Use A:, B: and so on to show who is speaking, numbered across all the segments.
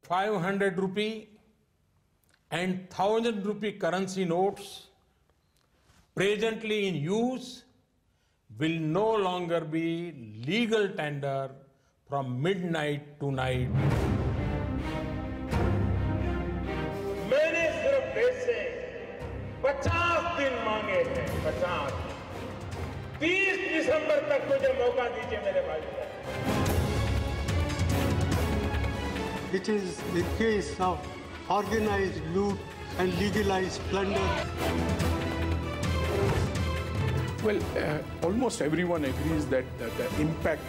A: 500 rupee and 1000 rupee currency notes presently in use will no longer be legal tender from midnight to night.
B: मैंने सिर्फ देश से 50 दिन मांगे हैं, 50। 30 दिसंबर तक मुझे मौका दीजिए मेरे भाई।
C: It is the case of organized loot and legalized plunder.
D: Well, almost everyone agrees that the impact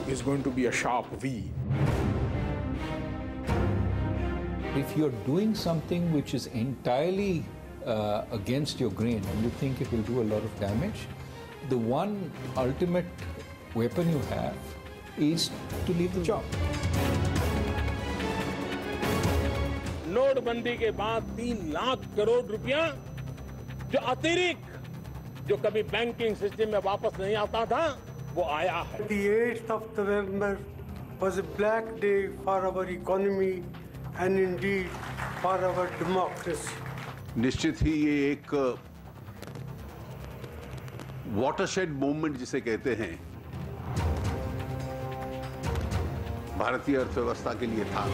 D: is going to be a sharp V.
E: If you're doing something which is entirely against your grain and you think it will do a lot of damage, the one ultimate weapon you have is to leave the job.
B: नोटबंदी के बाद 3 लाख करोड़ रुपया जो अतिरिक्त जो कभी banking system में वापस नहीं आता था वो आया है।
C: The 8th of November was a black day for our economy and indeed for our democracy.
F: निश्चित ही ये एक वाटरशेड मूवमेंट जिसे कहते हैं भारतीय अर्थव्यवस्था के लिए था।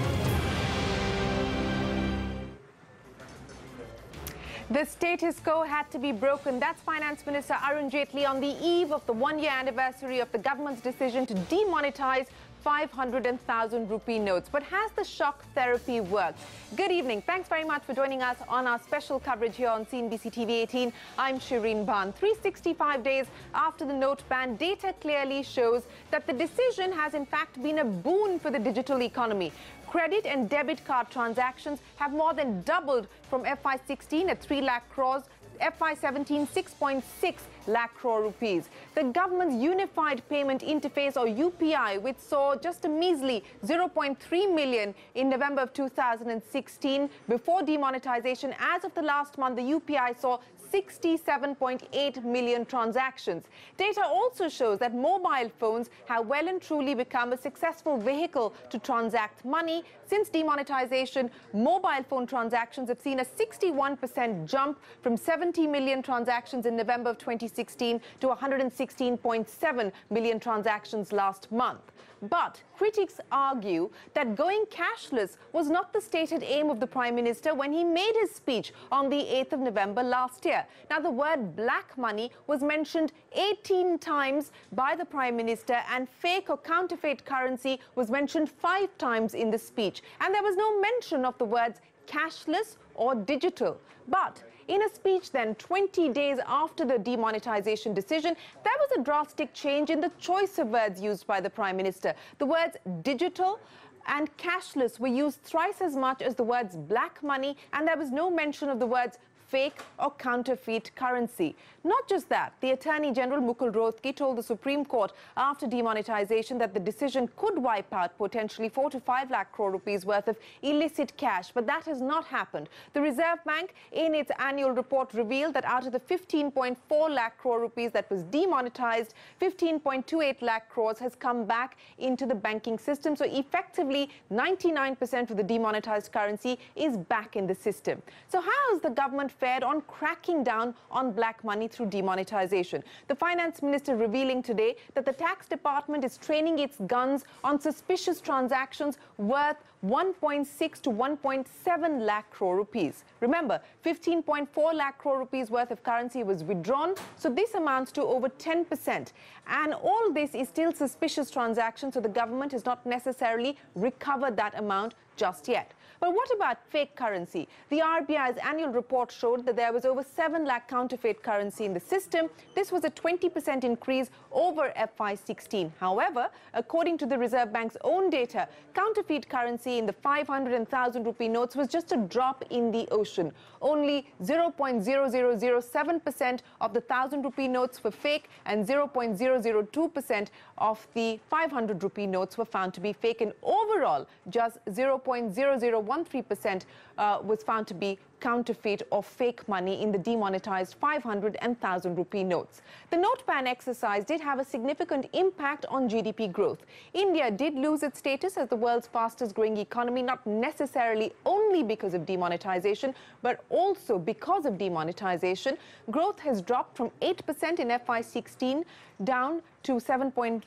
G: The status quo had to be broken. That's Finance Minister Arun Jaitley on the eve of the one-year anniversary of the government's decision to demonetize 500 and 1,000 rupee notes. But has the shock therapy worked? Good evening. Thanks very much for joining us on our special coverage here on CNBC-TV18. I'm Shereen Bhan. 365 days after the note ban, data clearly shows that the decision has in fact been a boon for the digital economy. Credit and debit card transactions have more than doubled from FY16 at 3 lakh crores, FY17 6.6 lakh crore rupees. The government's Unified Payment Interface or UPI, which saw just a measly 0.3 million in November of 2016 before demonetization, as of the last month, the UPI saw 67.8 million transactions. Data also shows that mobile phones have well and truly become a successful vehicle to transact money. Since demonetization, mobile phone transactions have seen a 61% jump from 70 million transactions in November of 2016 to 116.7 million transactions last month. But critics argue that going cashless was not the stated aim of the Prime Minister when he made his speech on the 8th of November last year. Now, the word black money was mentioned 18 times by the Prime Minister, and fake or counterfeit currency was mentioned 5 times in the speech. And there was no mention of the words cashless or digital. But in a speech then, 20 days after the demonetization decision, there was a drastic change in the choice of words used by the Prime Minister. The words digital and cashless were used thrice as much as the words black money, and there was no mention of the words fake or counterfeit currency. Not just that, the Attorney General Mukul Rohtkey told the Supreme Court after demonetization that the decision could wipe out potentially 4 to 5 lakh crore rupees worth of illicit cash, but that has not happened. The Reserve Bank in its annual report revealed that out of the 15.4 lakh crore rupees that was demonetized, 15.28 lakh crores has come back into the banking system. So effectively 99% of the demonetized currency is back in the system. So how has the government fared on cracking down on black money through demonetization? The Finance Minister revealing today that the Tax Department is training its guns on suspicious transactions worth 1.6 to 1.7 lakh crore rupees. Remember, 15.4 lakh crore rupees worth of currency was withdrawn, so this amounts to over 10%. And all this is still suspicious transactions, so the government has not necessarily recovered that amount just yet. But what about fake currency? The RBI's annual report showed that there was over 7 lakh counterfeit currency in the system. This was a 20% increase over FY16. However, according to the Reserve Bank's own data, counterfeit currency in the 500 and 1,000 rupee notes was just a drop in the ocean. Only 0.0007% of the 1,000 rupee notes were fake, and 0.002% of the 500 rupee notes were found to be fake. And overall, just 0.0013% was found to be counterfeit or fake money in the demonetized 500 and 1,000 rupee notes. The note ban exercise did have a significant impact on GDP growth. India did lose its status as the world's fastest growing economy, not necessarily only because of demonetization, but also because of demonetization. Growth has dropped from 8% in FY16 down to 7.1%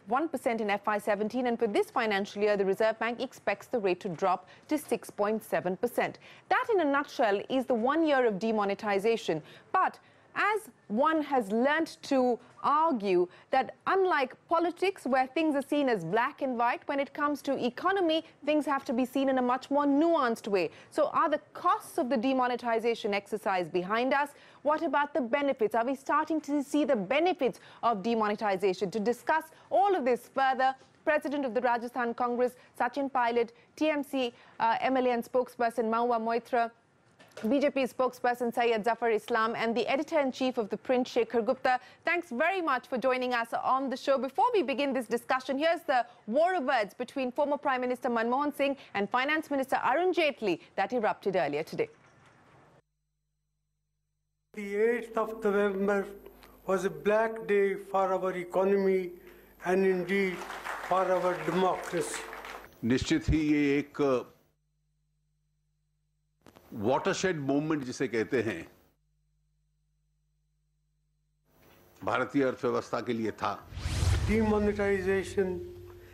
G: in FY17, and for this financial year, the Reserve Bank expects the rate to drop to 6.7%. That, in a nutshell, is the 1 year of demonetization. But as one has learnt to argue that unlike politics, where things are seen as black and white, when it comes to economy, things have to be seen in a much more nuanced way. So are the costs of the demonetization exercise behind us? What about the benefits? Are we starting to see the benefits of demonetization? To discuss all of this further, President of the Rajasthan Congress, Sachin, TMC MLA and spokesperson Mahua Moitra, BJP spokesperson Syed, Zafar Islam, and the editor-in-chief of the print, Shekhar, Gupta. Thanks very much for joining us on the show. Before we begin this discussion, here's the war of words between former Prime Minister Manmohan Singh and Finance Minister Arun Jaitley that erupted earlier today.
C: The 8th of November was a black day for our economy and indeed for our democracy.
F: निश्चित ही ये एक watershed movement जिसे कहते हैं भारतीय अर्थव्यवस्था के लिए था.
C: Demonetization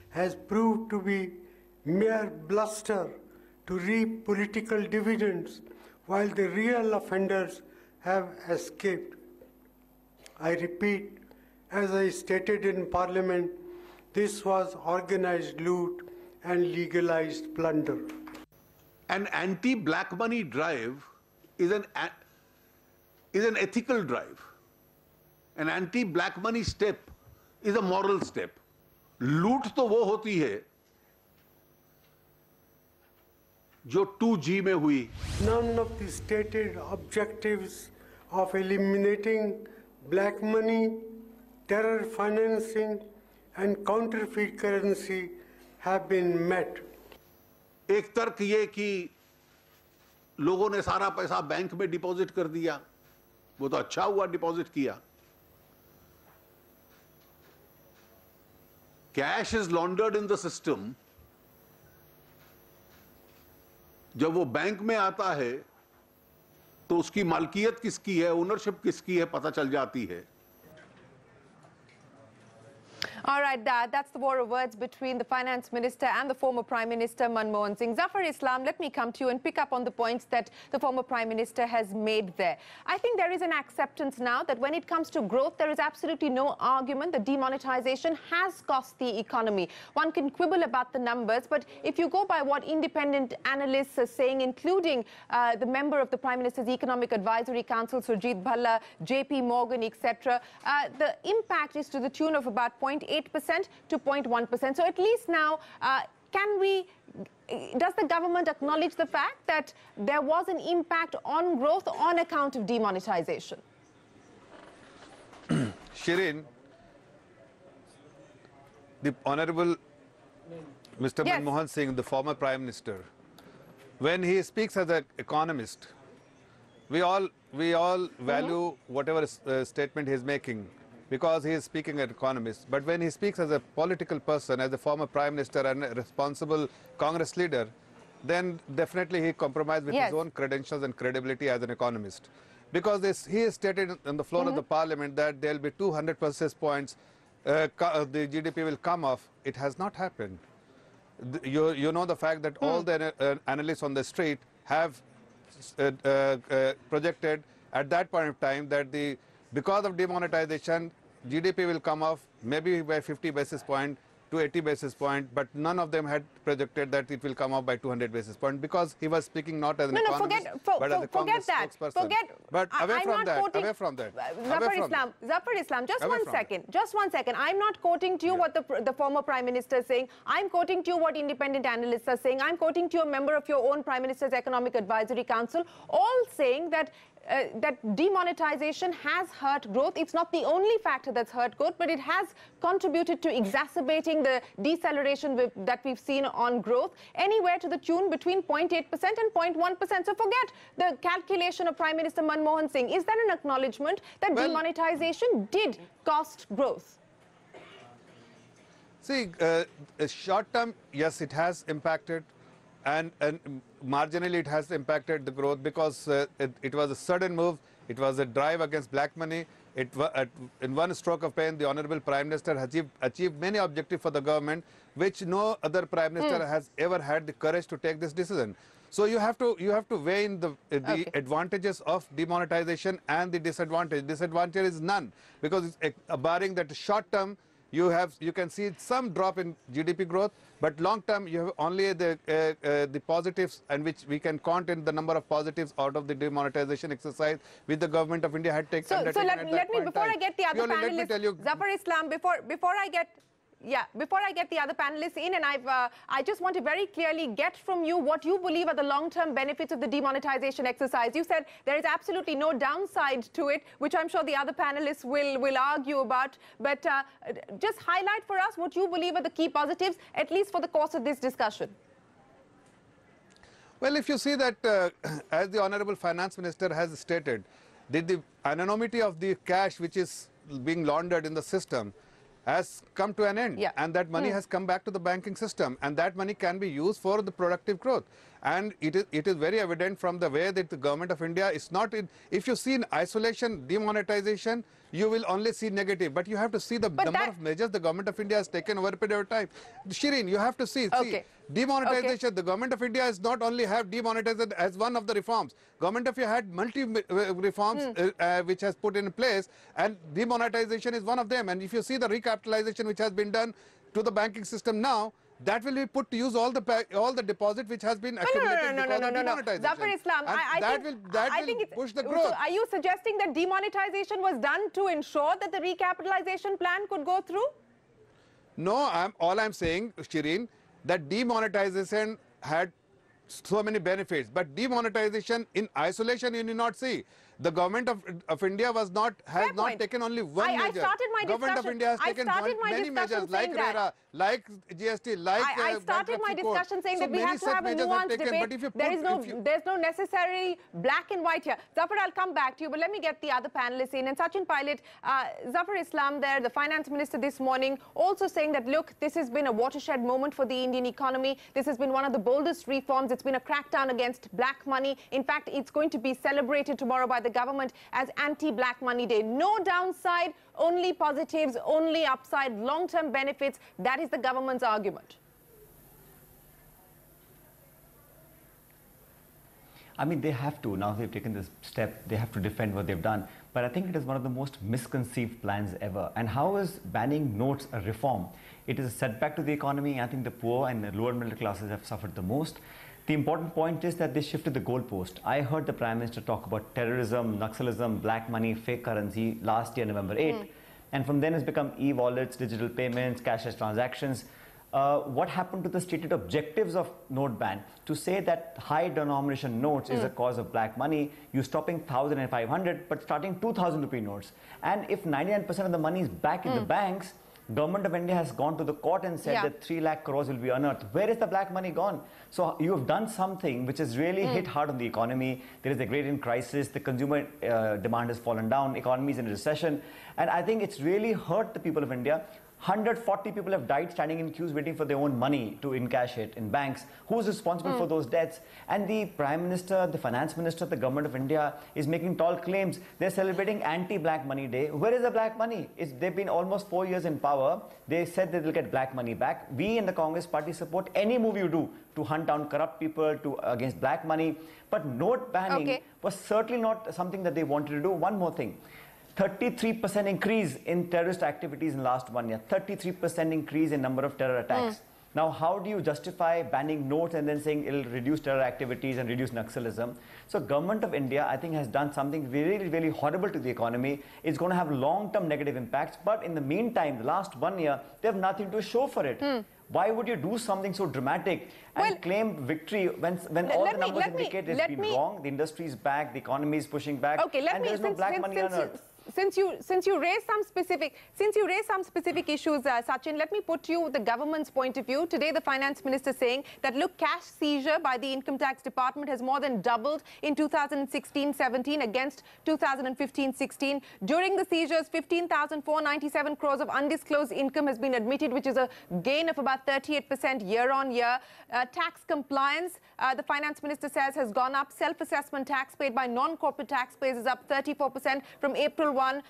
C: has proved to be mere bluster to reap political dividends while the real offenders have escaped. I repeat, as I stated in Parliament, this was organized loot and legalized plunder.
F: An anti-black money drive is an ethical drive. An anti-black money step is a moral step. लूट तो वो होती है जो 2G में हुई.
C: None of the stated objectives of eliminating black money, terror financing, and counterfeit currency have been met.
F: एक तर्क ये कि लोगों ने सारा पैसा बैंक में डिपॉजिट कर दिया, वो तो अच्छा हुआ डिपॉजिट किया. Cash is laundered in the system. जब वो बैंक में आता है तो उसकी मालकियत किसकी है, ओनरशिप किसकी है, पता चल जाती है.
G: All right, that's the war of words between the Finance Minister and the former Prime Minister Manmohan Singh. Zafar Islam, let me come to you and pick up on the points that the former Prime Minister has made there. I think there is an acceptance now that when it comes to growth, there is absolutely no argument that demonetization has cost the economy. One can quibble about the numbers, but if you go by what independent analysts are saying, including the member of the Prime Minister's Economic Advisory Council, Surjit Bhalla, JP Morgan, etc., the impact is to the tune of about 0.8% to 0.1%. So at least now, does the government acknowledge the fact that there was an impact on growth on account of demonetization?
H: Shereen, the Honorable Mr.
G: Yes.
H: Manmohan Singh, the former Prime Minister, when he speaks as an economist, we all value whatever statement he is making, because he is speaking as an economist. But when he speaks as a political person, as a former Prime Minister and a responsible Congress leader, then definitely he compromised with his own credentials and credibility as an economist. Because he has stated on the floor of the Parliament that there will be 200 percentage points, the GDP will come off. It has not happened. You know the fact that all the analysts on the street have projected at that point of time that because of demonetization, GDP will come off maybe by 50 basis point to 80 basis point, but none of them had projected that it will come up by 200 basis point, because he was speaking not as an economist, but as a Congress spokesperson. But away from that.
G: Zafar Islam, just one second. I'm not quoting to you what the former Prime Minister is saying. I'm quoting to you what independent analysts are saying. I'm quoting to you a member of your own Prime Minister's Economic Advisory Council, all saying that that demonetization has hurt growth. It's not the only factor that's hurt growth, but it has contributed to exacerbating the deceleration that we've seen on growth, anywhere to the tune between 0.8% and 0.1%. So forget the calculation of Prime Minister Manmohan Singh. Is that an acknowledgement that demonetization did cost growth?
H: See, short term, yes, it has impacted, and marginally it has impacted the growth because it was a sudden move. It was a drive against black money. In one stroke of pen, the Honorable Prime Minister has achieved many objectives for the government, which no other Prime Minister has ever had the courage to take this decision. So you have to weigh in the advantages of demonetization and the disadvantage. Disadvantage is none, because it's, barring that short term, you can see some drop in GDP growth, but long term you have only the positives, and which we can count in the number of positives out of the demonetization exercise which the government of India had taken.
G: So let me, before I get the other panelists, Zafar Islam, before I get the other panelists in, and I just want to very clearly get from you what you believe are the long-term benefits of the demonetization exercise. You said there is absolutely no downside to it, which I'm sure the other panelists will argue about. But just highlight for us what you believe are the key positives, at least for the course of this discussion.
H: Well, if you see that, as the Honorable Finance Minister has stated, the anonymity of the cash which is being laundered in the system has come to an end, and that money has come back to the banking system, and that money can be used for the productive growth. And it is very evident from the way that the government of India is not in. If you see in isolation demonetization, you will only see negative, but you have to see the number of measures the government of India has taken over a period of time. Shereen, you have to see demonetization. The government of India has not only have demonetized as one of the reforms. Government of India had multi reforms which has put in place, and demonetization is one of them. And if you see the recapitalization which has been done to the banking system now, that will be put to use all the deposit which has been accumulated because of demonetization.
G: Zafar Islam,
H: that will push the growth.
G: So are you suggesting that demonetization was done to ensure that the recapitalization plan could go through?
H: No, all I'm saying, Shereen, that demonetization had so many benefits, but demonetization in isolation you need not see. The government of India has not taken only one measure. Government of India has taken many measures like RERA, like GST, like
G: I started my discussion saying that we have to have a nuanced debate. There's no necessary black and white here. Zafar, I'll come back to you, but let me get the other panelists in. And Sachin Pilot, Zafar Islam there, the finance minister this morning, also saying that, look, this has been a watershed moment for the Indian economy. This has been one of the boldest reforms. It's been a crackdown against black money. In fact, it's going to be celebrated tomorrow by the government as Anti-Black Money Day. No downside, only positives, only upside, long-term benefits. That is the government's argument.
I: I mean, they have to. Now they've taken this step, they have to defend what they've done. But I think it is one of the most misconceived plans ever. And how is banning notes a reform? It is a setback to the economy. I think the poor and the lower middle classes have suffered the most. The important point is that they shifted the goalpost. I heard the Prime Minister talk about terrorism, Naxalism, black money, fake currency last year, November 8th. And from then it's become e-wallets, digital payments, cashless transactions. What happened to the stated objectives of note ban? To say that high denomination notes is a cause of black money, you're stopping 1,000 and 500, but starting 2,000 rupee notes. And if 99% of the money is back in the banks, Government of India has gone to the court and said that 3 lakh crores will be unearthed. Where is the black money gone? So you have done something which has really hit hard on the economy. There is a agrarian crisis. The consumer demand has fallen down. Economy is in a recession. And I think it's really hurt the people of India. 140 people have died standing in queues waiting for their own money to encash it in banks. Who's responsible for those deaths? And the Prime Minister, the Finance Minister, the Government of India is making tall claims. They're celebrating Anti-Black Money Day. Where is the black money? They've been almost 4 years in power. They said that they'll get black money back. We in the Congress party support any move you do to hunt down corrupt people, against black money. But note banning was certainly not something that they wanted to do. One more thing. 33% increase in terrorist activities in the last 1 year. 33% increase in number of terror attacks. Now, how do you justify banning notes and then saying it'll reduce terror activities and reduce Naxalism? So Government of India, I think, has done something really, really horrible to the economy. It's going to have long-term negative impacts. But in the meantime, the last 1 year, they have nothing to show for it. Why would you do something so dramatic and claim victory when all the numbers indicate it's been wrong, the industry is back, the economy is pushing back, and there's no black money on earth?
G: Since you raised some specific issues, Sachin, let me put to you the government's point of view. Today, the finance minister saying that, look, cash seizure by the income tax department has more than doubled in 2016-17 against 2015-16. During the seizures, 15,497 crores of undisclosed income has been admitted, which is a gain of about 38% year-on-year. Tax compliance, the finance minister says, has gone up. Self-assessment tax paid by non-corporate taxpayers is up 34% from April 1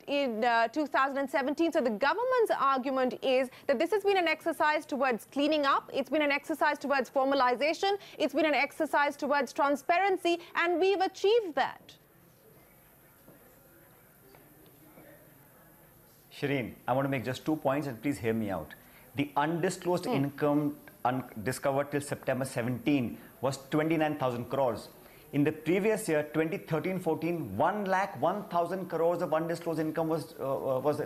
G: in 2017. So the government's argument is that this has been an exercise towards cleaning up, it's been an exercise towards formalization, it's been an exercise towards transparency, and we've achieved that.
I: Shereen, I want to make just 2 points, and please hear me out. The undisclosed income discovered till September 17 was 29,000 crores. In the previous year, 2013-14, 1,01,000 crores of undisclosed income was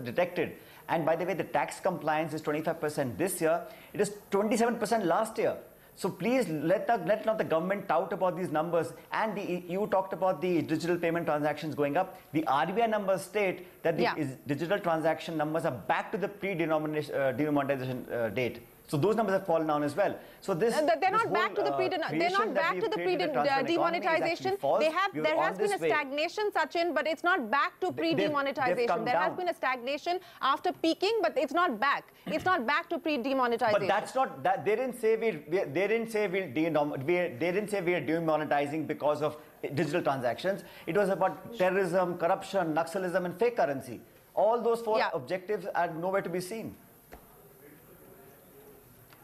I: detected. And by the way, the tax compliance is 25% this year. It is 27% last year. So please let not the government tout about these numbers. And you talked about the digital payment transactions going up. The RBI numbers state that the digital transaction numbers are back to the pre-demonetization date. So those numbers have fallen down as well. So they're
G: not back to the pre-demonetization. There has been a stagnation, Sachin, but it's not back to pre-demonetization. There has been a stagnation after peaking, but it's not back. It's not back to pre-demonetization.
I: But that's not that. They didn't say we're demonetizing because of digital transactions. It was about terrorism, corruption, Naxalism, and fake currency. All those four objectives are nowhere to be seen.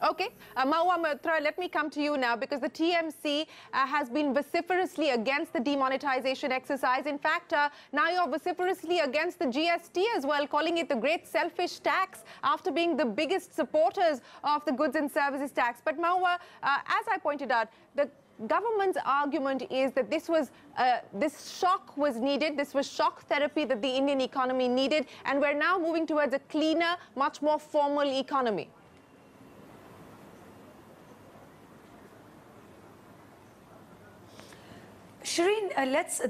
G: Okay, Mahua, Moitra, let me come to you now, because the TMC has been vociferously against the demonetization exercise. In fact, now you're vociferously against the GST as well, calling it the great selfish tax after being the biggest supporters of the goods and services tax. But Mahua, as I pointed out, the government's argument is that this shock was needed, this was shock therapy that the Indian economy needed, and we're now moving towards a cleaner, much more formal economy.
J: Shereen,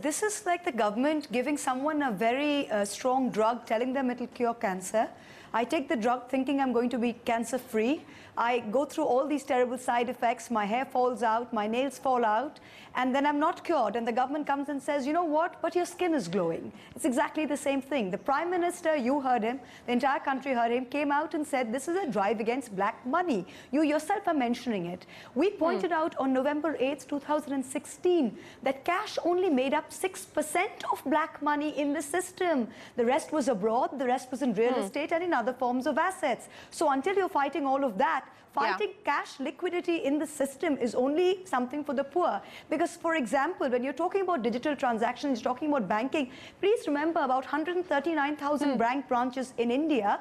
J: this is like the government giving someone a very strong drug, telling them it'll cure cancer. I take the drug thinking I'm going to be cancer-free. I go through all these terrible side effects. My hair falls out, my nails fall out, and then I'm not cured. And the government comes and says, you know what, but your skin is glowing. It's exactly the same thing. The Prime Minister, you heard him, the entire country heard him, came out and said this is a drive against black money. You yourself are mentioning it. We pointed out on November 8th, 2016, that cash only made up 6% of black money in the system. The rest was abroad, the rest was in real estate and in other forms of assets. So until you're fighting all of that, fighting cash liquidity in the system is only something for the poor. Because, for example, when you're talking about digital transactions, you're talking about banking, please remember about 139,000 bank branches in India.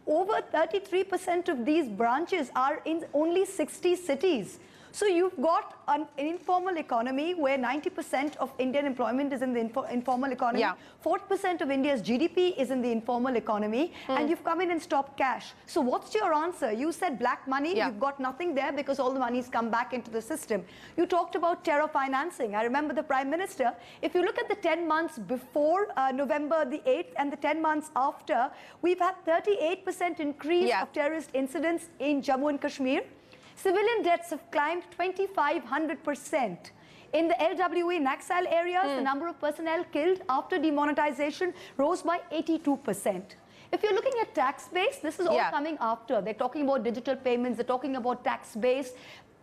J: Over 33% of these branches are in only 60 cities. So you've got an informal economy where 90% of Indian employment is in the informal economy. 40% of India's GDP is in the informal economy, and you've come in and stopped cash. So what's your answer? You said black money, you've got nothing there because all the money's come back into the system. You talked about terror financing. I remember the Prime Minister. If you look at the 10 months before November the 8th and the 10 months after, we've had 38% increase of terrorist incidents in Jammu and Kashmir. Civilian deaths have climbed 2,500%. In the LWE Naxal areas, the number of personnel killed after demonetization rose by 82%. If you're looking at tax base, this is all coming after. They're talking about digital payments, they're talking about tax base.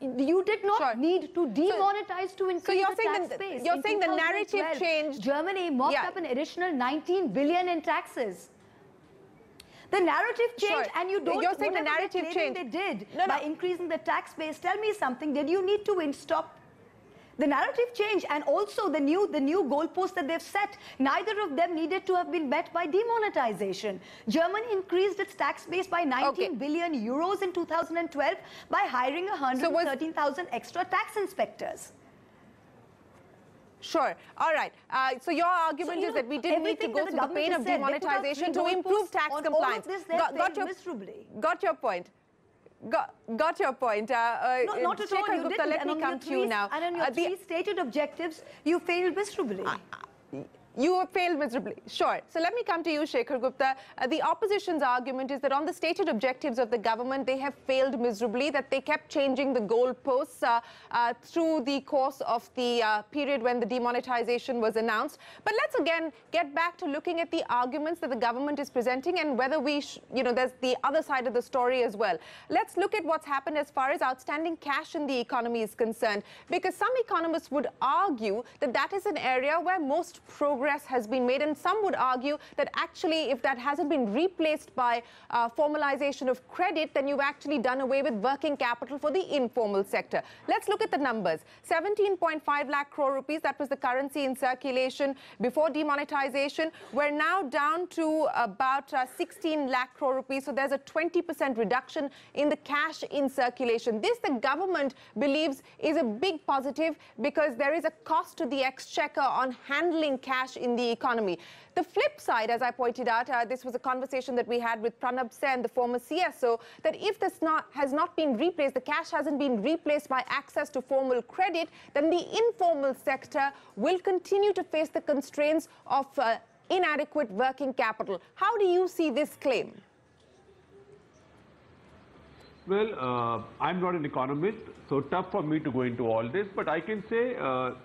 J: You did not need to demonetize to increase the tax base.
G: You're saying the narrative changed.
J: Germany mopped up an additional 19 billion in taxes. The narrative changed, and you don't.
G: You're saying the narrative changed.
J: They did by increasing the tax base. Tell me something. Did you need to stop? The narrative changed, and also the new goalpost that they've set. Neither of them needed to have been met by demonetization. Germany increased its tax base by 19 billion euros in 2012 by hiring 113,000 extra tax inspectors.
G: Sure. All right. So your argument is that we didn't need to go through the pain of demonetization to improve tax compliance.
J: Got your point.
G: Got your point.
J: No, not at all.
G: Shekhar
J: You
G: Gupta,
J: didn't.
G: let me come to you now.
J: And on your three stated objectives, you failed miserably.
G: You have failed miserably. Sure. So let me come to you, Shekhar Gupta. The opposition's argument is that on the stated objectives of the government, they have failed miserably, that they kept changing the goalposts through the course of the period when the demonetization was announced. But let's again get back to looking at the arguments that the government is presenting and whether we, there's the other side of the story as well. Let's look at what's happened as far as outstanding cash in the economy is concerned, because some economists would argue that that is an area where most progress has been made, and some would argue that actually if that hasn't been replaced by formalization of credit, then you've actually done away with working capital for the informal sector. Let's look at the numbers. 17.5 lakh crore rupees, that was the currency in circulation before demonetization. We're now down to about 16 lakh crore rupees, so there's a 20% reduction in the cash in circulation. This, the government believes, is a big positive because there is a cost to the exchequer on handling cash in the economy. The flip side, as I pointed out, this was a conversation that we had with Pranab Sen, the former CSO, that if this has not been replaced, the cash hasn't been replaced by access to formal credit, then the informal sector will continue to face the constraints of inadequate working capital. How do you see this claim?
K: Well, I'm not an economist, so tough for me to go into all this, but I can say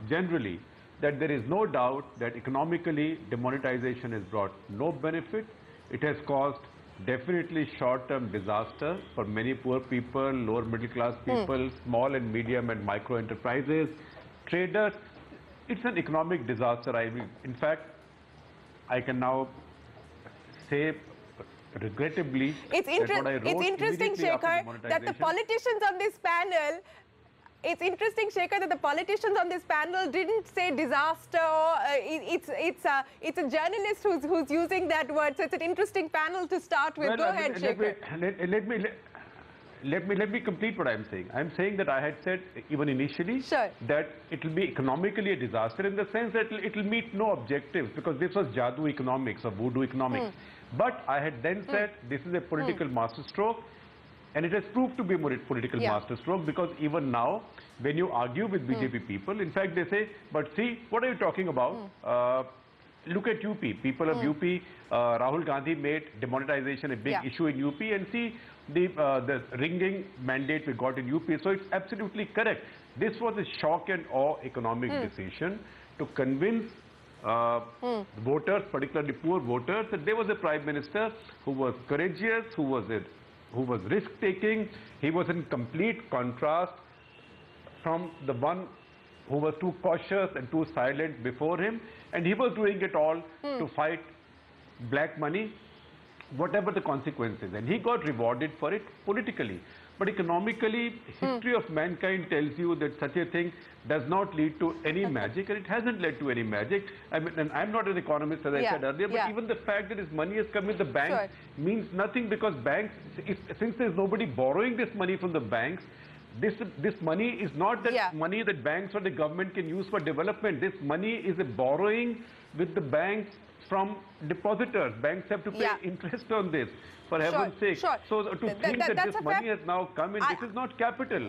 K: generally that there is no doubt that economically demonetization has brought no benefit. It has caused definitely short-term disaster for many poor people, lower middle class people, small and medium and micro enterprises, traders. It's an economic disaster. In fact, I can now say regrettably
G: it's interesting, Shekhar, that the politicians on this panel didn't say disaster. It's a journalist who's using that word. So it's an interesting panel to start with.
K: Well,
G: Go ahead, Shekhar.
K: Let me complete what I'm saying. I'm saying that I had said even initially that it will be economically a disaster in the sense that it will meet no objectives, because this was Jadoo economics or Voodoo economics. But I had then said this is a political masterstroke. And it has proved to be a political masterstroke, because even now, when you argue with BJP people, in fact, they say, but see, what are you talking about? Look at UP. People of UP, Rahul Gandhi made demonetization a big issue in UP, and see the ringing mandate we got in UP. So it's absolutely correct. This was a shock and awe economic decision to convince voters, particularly poor voters, that there was a prime minister who was courageous, who was risk-taking. He was in complete contrast from the one who was too cautious and too silent before him. And he was doing it all to fight black money, whatever the consequences. And he got rewarded for it politically. But economically, history of mankind tells you that such a thing does not lead to any magic, and it hasn't led to any magic. I mean, and I'm not an economist, as I said earlier, but even the fact that this money has come in the bank means nothing, because banks, since there's nobody borrowing this money from the banks, this money is not that money that banks or the government can use for development. This money is a borrowing with the banks from depositors. Banks have to pay interest on this, for heaven's sake. So to think that this money has now come in, this is not capital.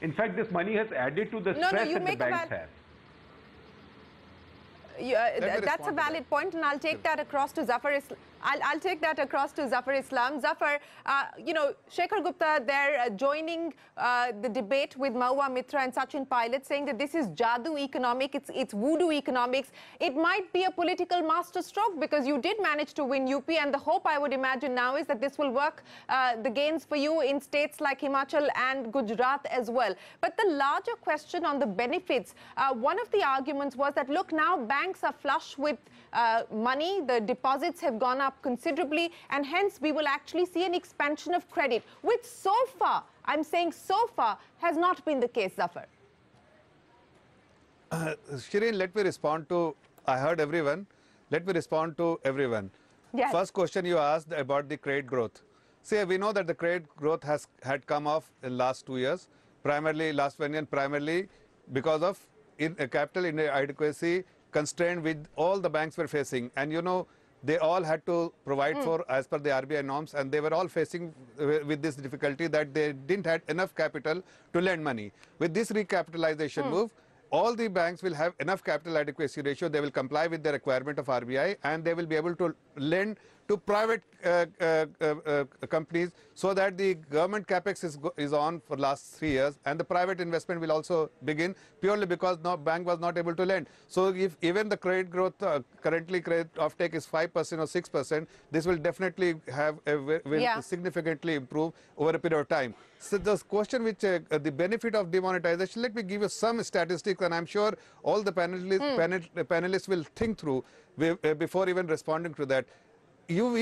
K: In fact, this money has added to the stress that the banks have.
G: That's a valid point, and I'll take that across to Zafar. I'll take that across to Zafar Islam. Zafar, Shekhar Gupta, they're joining the debate with Mahua, Moitra and Sachin Pilot, saying that this is Jadoo economic, it's Voodoo economics. It might be a political masterstroke because you did manage to win UP, and the hope, I would imagine now, is that this will work the gains for you in states like Himachal and Gujarat as well. But the larger question on the benefits, one of the arguments was that, look, now banks are flush with money, the deposits have gone up considerably, and hence we will actually see an expansion of credit, which so far, I'm saying so far, has not been the case, Zafar.
H: Shereen, let me respond to, I heard everyone, let me respond to everyone.
G: Yes.
H: First question you asked about the credit growth. See, we know that the credit growth had come off in last 2 years, primarily because of capital inadequacy constraint with all the banks were facing. And you know, they all had to provide for as per the RBI norms, and they were all facing with this difficulty that they didn't have enough capital to lend money. With this recapitalization move, all the banks will have enough capital adequacy ratio. They will comply with the requirement of RBI, and they will be able to lend to private companies, so that the government capex is on for last 3 years, and the private investment will also begin, purely because no bank was not able to lend. So if even the credit growth, currently credit offtake is 5% or 6%, this will definitely have will significantly improve over a period of time. So the question which the benefit of demonetization, let me give you some statistics, and I'm sure all the panelists will think through before even responding to that. You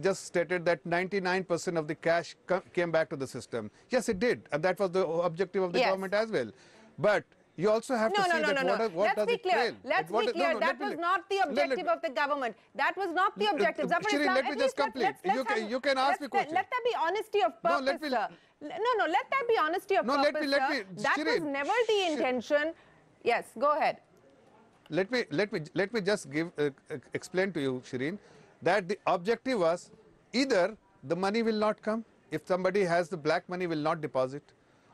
H: just stated that 99% of the cash came back to the system. Yes, it did, and that was the objective of the government as well. But you also have to see that what does it trail?
G: Let's be clear. That was not the objective of the government. That was not the objective. Zafar,
H: Shereen, let me just complete. You can ask me questions.
G: Let that be honesty of purpose, sir. No, let that be honesty of purpose, sir. That was never the intention. Yes, go ahead.
H: Let me just explain to you, Shereen, that the objective was either the money will not come, if somebody has the black money will not deposit,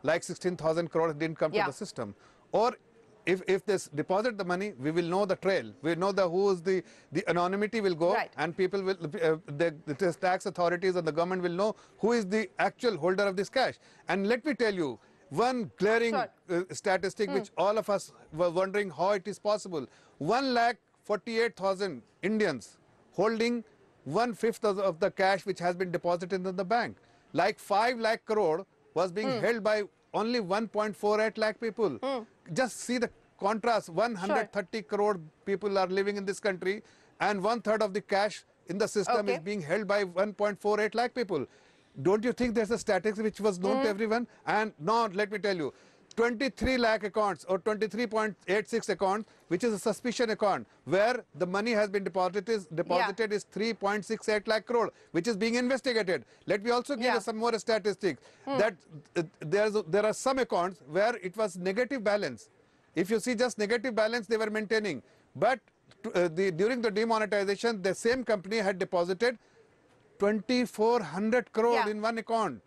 H: like 16,000 crores didn't come to the system, or if they deposit the money, we will know the trail. We know the anonymity will go, and people will the tax authorities and the government will know who is the actual holder of this cash. And let me tell you, one glaring statistic which all of us were wondering how it is possible. 1,48,000 Indians holding 1/5 of the cash which has been deposited in the bank. Like 5 lakh crore was being held by only 1.48 lakh people. Just see the contrast. 130 crore people are living in this country, and 1/3 of the cash in the system is being held by 1.48 lakh people. Don't you think there's a statistic which was known to everyone? And now let me tell you, 23 lakh accounts or 23.86 accounts, which is a suspicion account, where the money has been deposited is 3.68 lakh crore, which is being investigated. Let me also give you some more statistics that there are some accounts where it was negative balance. If you see just negative balance, they were maintaining. But during the demonetization, the same company had deposited 2,400 crore in one account.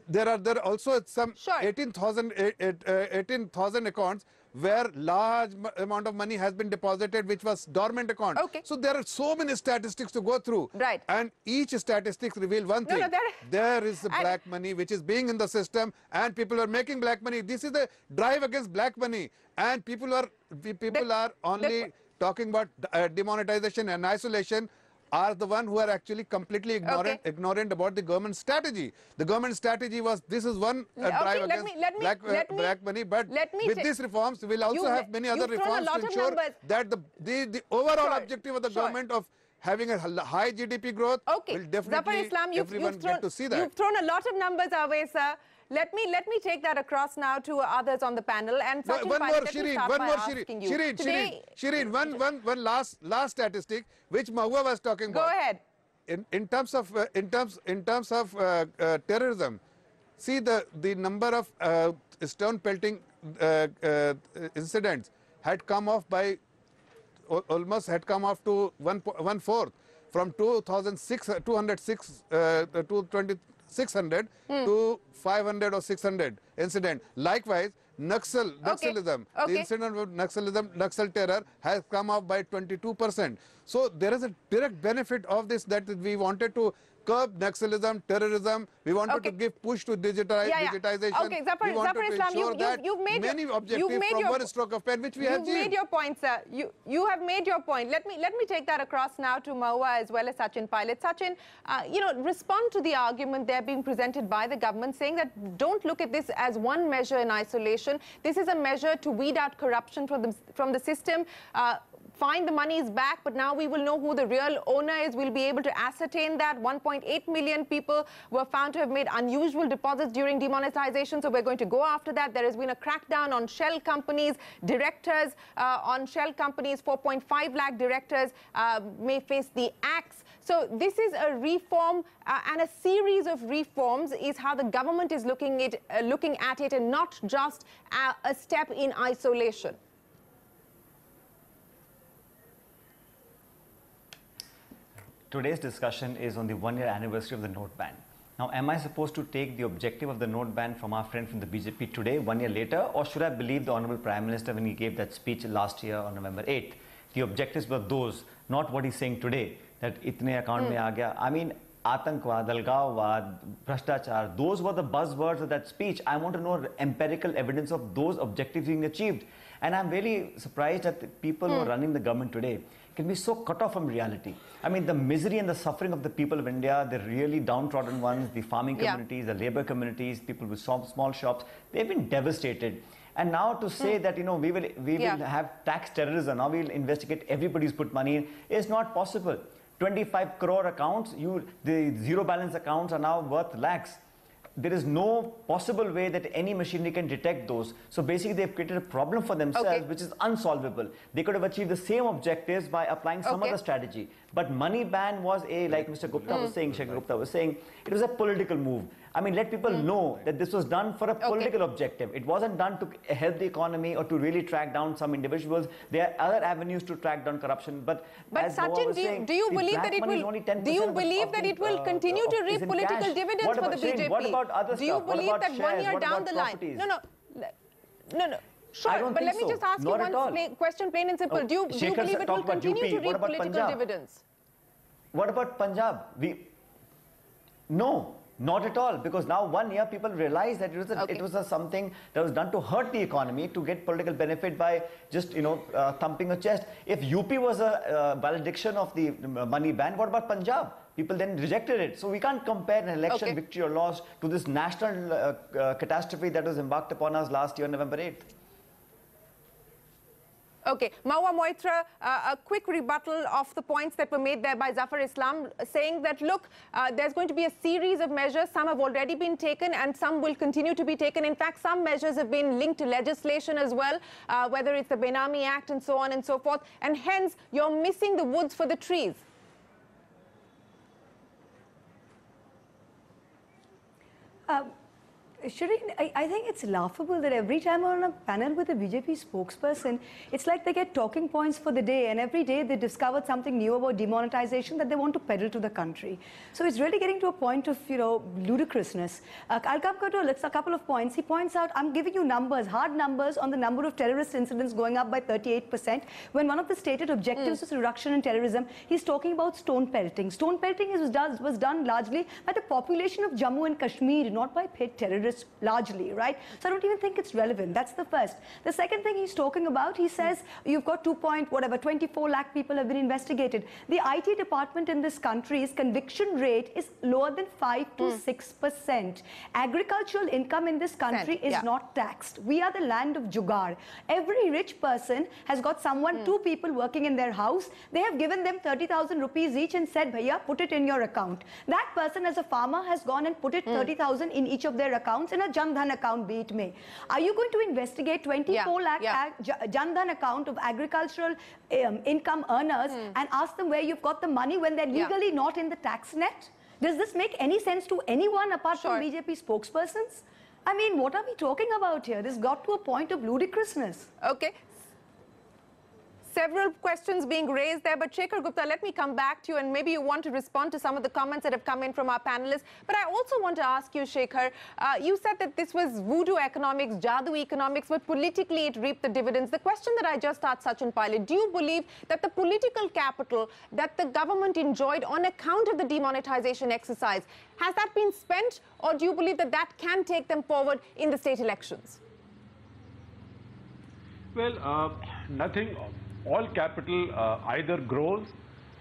H: There are also some 18,000 accounts where large amount of money has been deposited, which was dormant account. So there are so many statistics to go through. And each statistic reveal one thing. There is the black money which is being in the system, and people are making black money. This is the drive against black money, and people are only talking about demonetization and isolation, are the one who are actually completely ignorant about the government strategy. The government strategy was, this is one drive against black money, but with these reforms, we will also have many other reforms to ensure that the overall objective of the government of having a high GDP growth will definitely everyone get to see that.
G: You've thrown a lot of numbers our way, sir. Let me take that across now to others on the panel. And Sachin,
H: one more, Shereen, one last statistic which Mahua was talking about.
G: Go ahead.
H: In terms of terrorism, see the number of stone pelting incidents had come off by almost to 1/4 from 206 to 500 or 600 incident. Likewise, Naxalism, the incident of Naxal terror has come up by 22%. So there is a direct benefit of this, that we wanted to curb Naxalism, terrorism. We wanted to give push to digitization.
G: Zafar,
H: we wanted to ensure that many objectives from one stroke of pen, which we have achieved.
G: You've made your point, sir. You have made your point. Let me take that across now to Mahua as well as Sachin Pilot. Sachin, respond to the argument there being presented by the government, saying that don't look at this as one measure in isolation. This is a measure to weed out corruption from the system. Fine, the money is back, but now we will know who the real owner is. We'll be able to ascertain that. 1.8 million people were found to have made unusual deposits during demonetization, so we're going to go after that. There has been a crackdown on shell companies, directors on shell companies. 4.5 lakh directors may face the axe. So this is a reform and a series of reforms is how the government is looking at it, and not just a step in isolation.
I: today's discussion is on the one-year anniversary of the note ban. Now, am I supposed to take the objective of the note ban from our friend from the BJP today, 1 year later, or should I believe the Honorable Prime Minister when he gave that speech last year on November 8th? The objectives were those, not what he's saying today, that itne account mein aa gaya. I mean, Atankvad, Algawvad, Bhrashtachar, those were the buzzwords of that speech. I want to know empirical evidence of those objectives being achieved. And I'm really surprised that the people who are running the government today can be so cut off from reality. I mean, the misery and the suffering of the people of India, the really downtrodden ones, the farming communities, the labor communities, people with small shops, they've been devastated. And now to say that, you know, we will have tax terrorism, now we'll investigate everybody who's put money in, is not possible. 25 crore accounts, the zero balance accounts are now worth lakhs. There is no possible way that any machinery can detect those. So basically they've created a problem for themselves which is unsolvable. They could have achieved the same objectives by applying some other strategy. But money ban was like Mr. Gupta was saying, Shekhar Gupta was saying, it was a political move. I mean, let people know that this was done for a political objective. It wasn't done to help the economy or to really track down some individuals. There are other avenues to track down corruption. But
G: Sachin, do you believe that it will? Do you believe that it will continue to reap political dividends for the BJP?
I: What about other stuff?
G: Do you believe that 1 year down the line? No. Sure, but let me just ask you one question, plain and simple. Do you believe it will continue to reap political dividends?
I: What about Punjab? No. Not at all, because now 1 year people realize that it was something that was done to hurt the economy, to get political benefit by just, you know, thumping a chest. If UP was a valediction of the money ban, what about Punjab? People then rejected it. So we can't compare an election victory or loss to this national catastrophe that was embarked upon us last year, November 8th.
G: Okay, Mahua, Moitra, a quick rebuttal of the points that were made there by Zafar Islam, saying that, look, there's going to be a series of measures. Some have already been taken and some will continue to be taken. In fact, some measures have been linked to legislation as well, whether it's the Benami Act and so on and so forth. And hence, you're missing the woods for the trees.
J: Shereen, I think it's laughable that every time we're on a panel with a BJP spokesperson, it's like they get talking points for the day, and every day they discovered something new about demonetization that they want to peddle to the country. So it's really getting to a point of, you know, ludicrousness. I'll come to a couple of points. He points out, I'm giving you numbers, hard numbers on the number of terrorist incidents going up by 38%, when one of the stated objectives was reduction in terrorism. He's talking about stone pelting. Stone pelting was done largely by the population of Jammu and Kashmir, not by paid terrorists. Largely, right? So I don't even think it's relevant. That's the first. The second thing he's talking about, he says you've got 24 lakh people have been investigated. The IT department in this country's conviction rate is lower than 5 to 6%. Agricultural income in this country is not taxed. We are the land of jugaad. Every rich person has got someone, 2 people working in their house. They have given them 30,000 rupees each and said, Bhaiya, put it in your account. That person as a farmer has gone and put it 30,000 in each of their accounts, in a Jan Dhan account, be it may. Are you going to investigate 24 lakh Jan Dhan account of agricultural income earners and ask them where you've got the money when they're legally not in the tax net? Does this make any sense to anyone apart from BJP spokespersons? I mean, what are we talking about here? This got to a point of ludicrousness.
G: Okay. Several questions being raised there, but Shekhar Gupta, let me come back to you, and maybe you want to respond to some of the comments that have come in from our panelists. But I also want to ask you, Shekhar, you said that this was voodoo economics, jadoo economics, but politically it reaped the dividends. The question that I just asked Sachin Pilot, do you believe that the political capital that the government enjoyed on account of the demonetization exercise, has that been spent, or do you believe that that can take them forward in the state elections?
K: Well, nothing. All capital either grows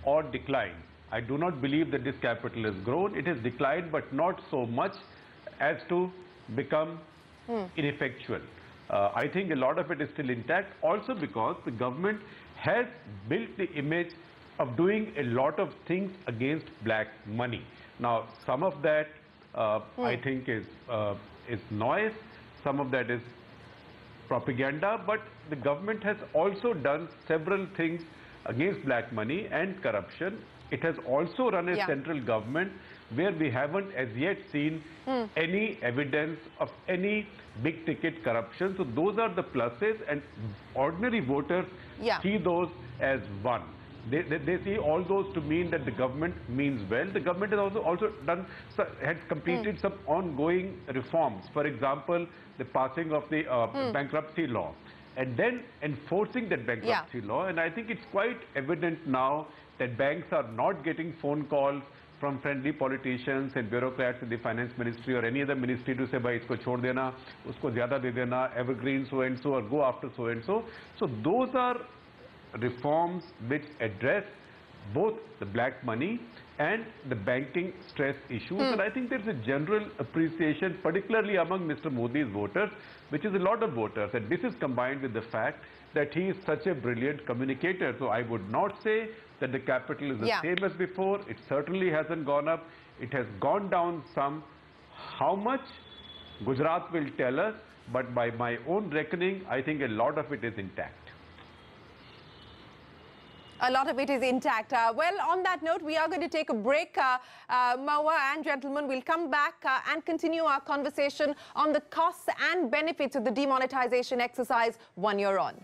K: or declines. I do not believe that this capital has grown. It has declined, but not so much as to become ineffectual. I think a lot of it is still intact, also because the government has built the image of doing a lot of things against black money. Now, some of that I think is noise, some of that is propaganda, but the government has also done several things against black money and corruption. It has also run a central government where we haven't as yet seen any evidence of any big ticket corruption. So those are the pluses, and ordinary voters see those as one. They see all those to mean that the government means well. The government has also had completed some ongoing reforms. For example, the passing of the bankruptcy law, and then enforcing that bankruptcy law. And I think it's quite evident now that banks are not getting phone calls from friendly politicians and bureaucrats in the finance ministry or any other ministry to say, bhai, isko chhod dena, usko zyada de dena, evergreen so and so, or go after so and so. So those are reforms which address both the black money and the banking stress issues. And I think there's a general appreciation, particularly among Mr. Modi's voters, which is a lot of voters. And this is combined with the fact that he is such a brilliant communicator. So I would not say that the capital is the same as before. It certainly hasn't gone up. It has gone down some. How much? Gujarat will tell us. But by my own reckoning, I think a lot of it is intact.
G: A lot of it is intact. Well, on that note, we are going to take a break. Mahua and gentlemen, we'll come back and continue our conversation on the costs and benefits of the demonetization exercise 1 year on.